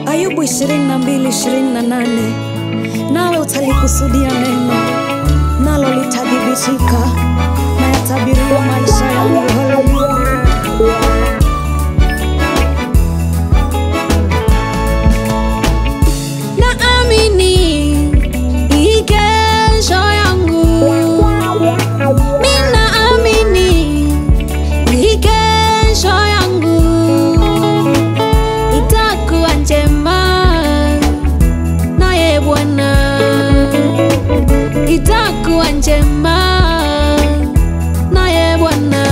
Ayubu 22:28, nawe utalikusudia neno, nalo litadhibitika, na yatabiriwa maisha yangu. Haleluya. Itakuwa njema naye Bwana,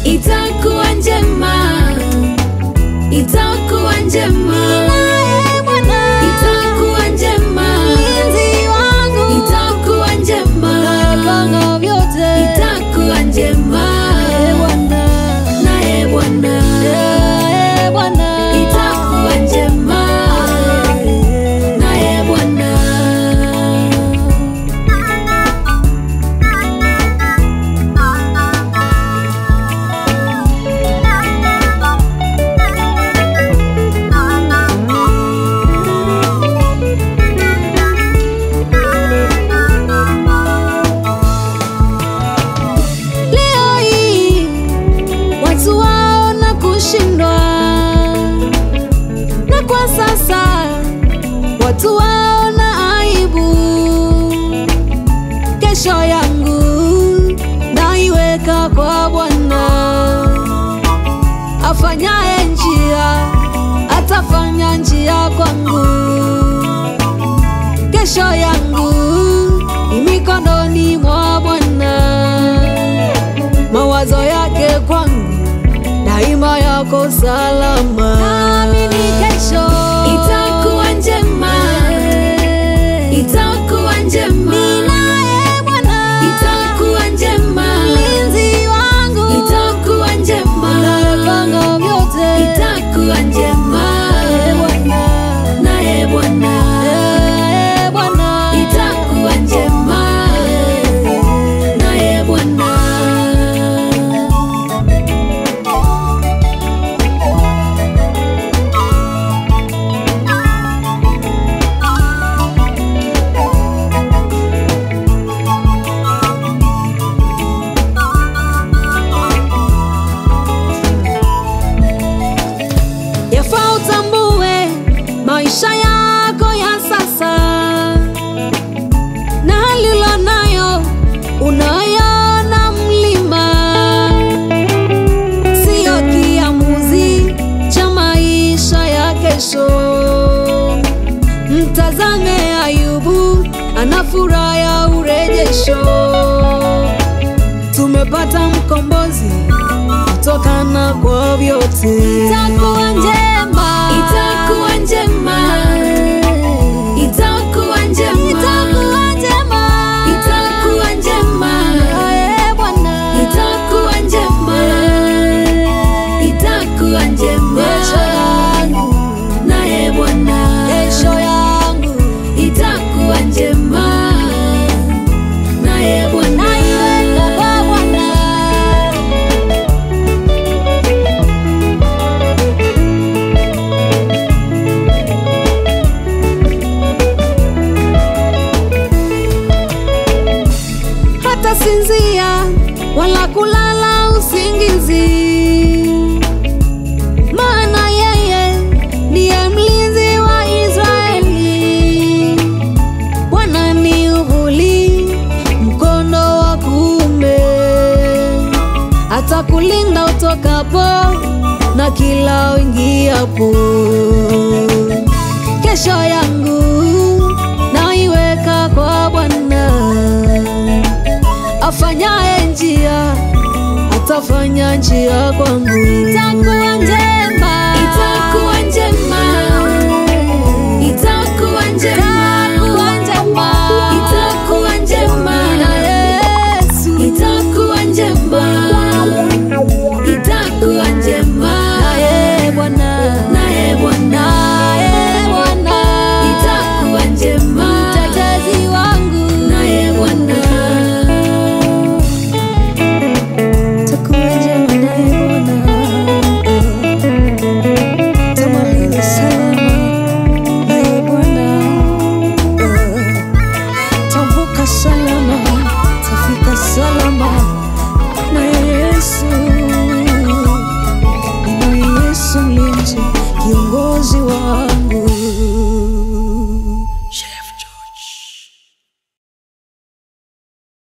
itakuwa njema, itakuwa njema naye Bwana, itakuwa njema mlinzi wangu, itakuwa njema napanga vyote, itakuwa njema naye Bwana, naye Bwana, naye Bwana, itakuwa njema naye Bwana. Na kwa sasa watu waona aibu, kesho yangu naiweka kwa Bwana. Afanyaye njia atafanya njia kwangu, kesho yangu ni mikononi mwa Bwana. Mawazo yake kwangu daima yako salama. Naamini kesho itakuwa njema, itakuwa njema naye Bwana, itakuwa njema mlinzi wangu, itakuwa njema napanga vyote, itakuwa njema naye Bwana, naye Bwana, naye Bwana, itakuwa njema naye Bwana. Yafaa utambue maisha yako ya sasa na hali ulionayo, unaiona mlima, sio kiamuzi cha maisha ya kesho. Mtazame Ayubu, ana furaha ya urejesho. Tumepata mkombozi kutokana kwa vyote. Itakuwa njema, itakuwa njema, itakuwa njema, itakuwa njema, itakuwa njema naye Bwana, itakuwa njema, itakuwa njema kesho yangu naye Bwana, kesho yangu itakuwa njema naye Bwana. Sinzia wala kulala usingizi, maana yeye ndiye mlinzi wa Israeli. Bwana ni uvuli mkono wa kuume, atakulinda utokapo na kila uingiapo. Kesho yangu naiweka kwa Bwana, afanyaye njia atafanya njia kwangu.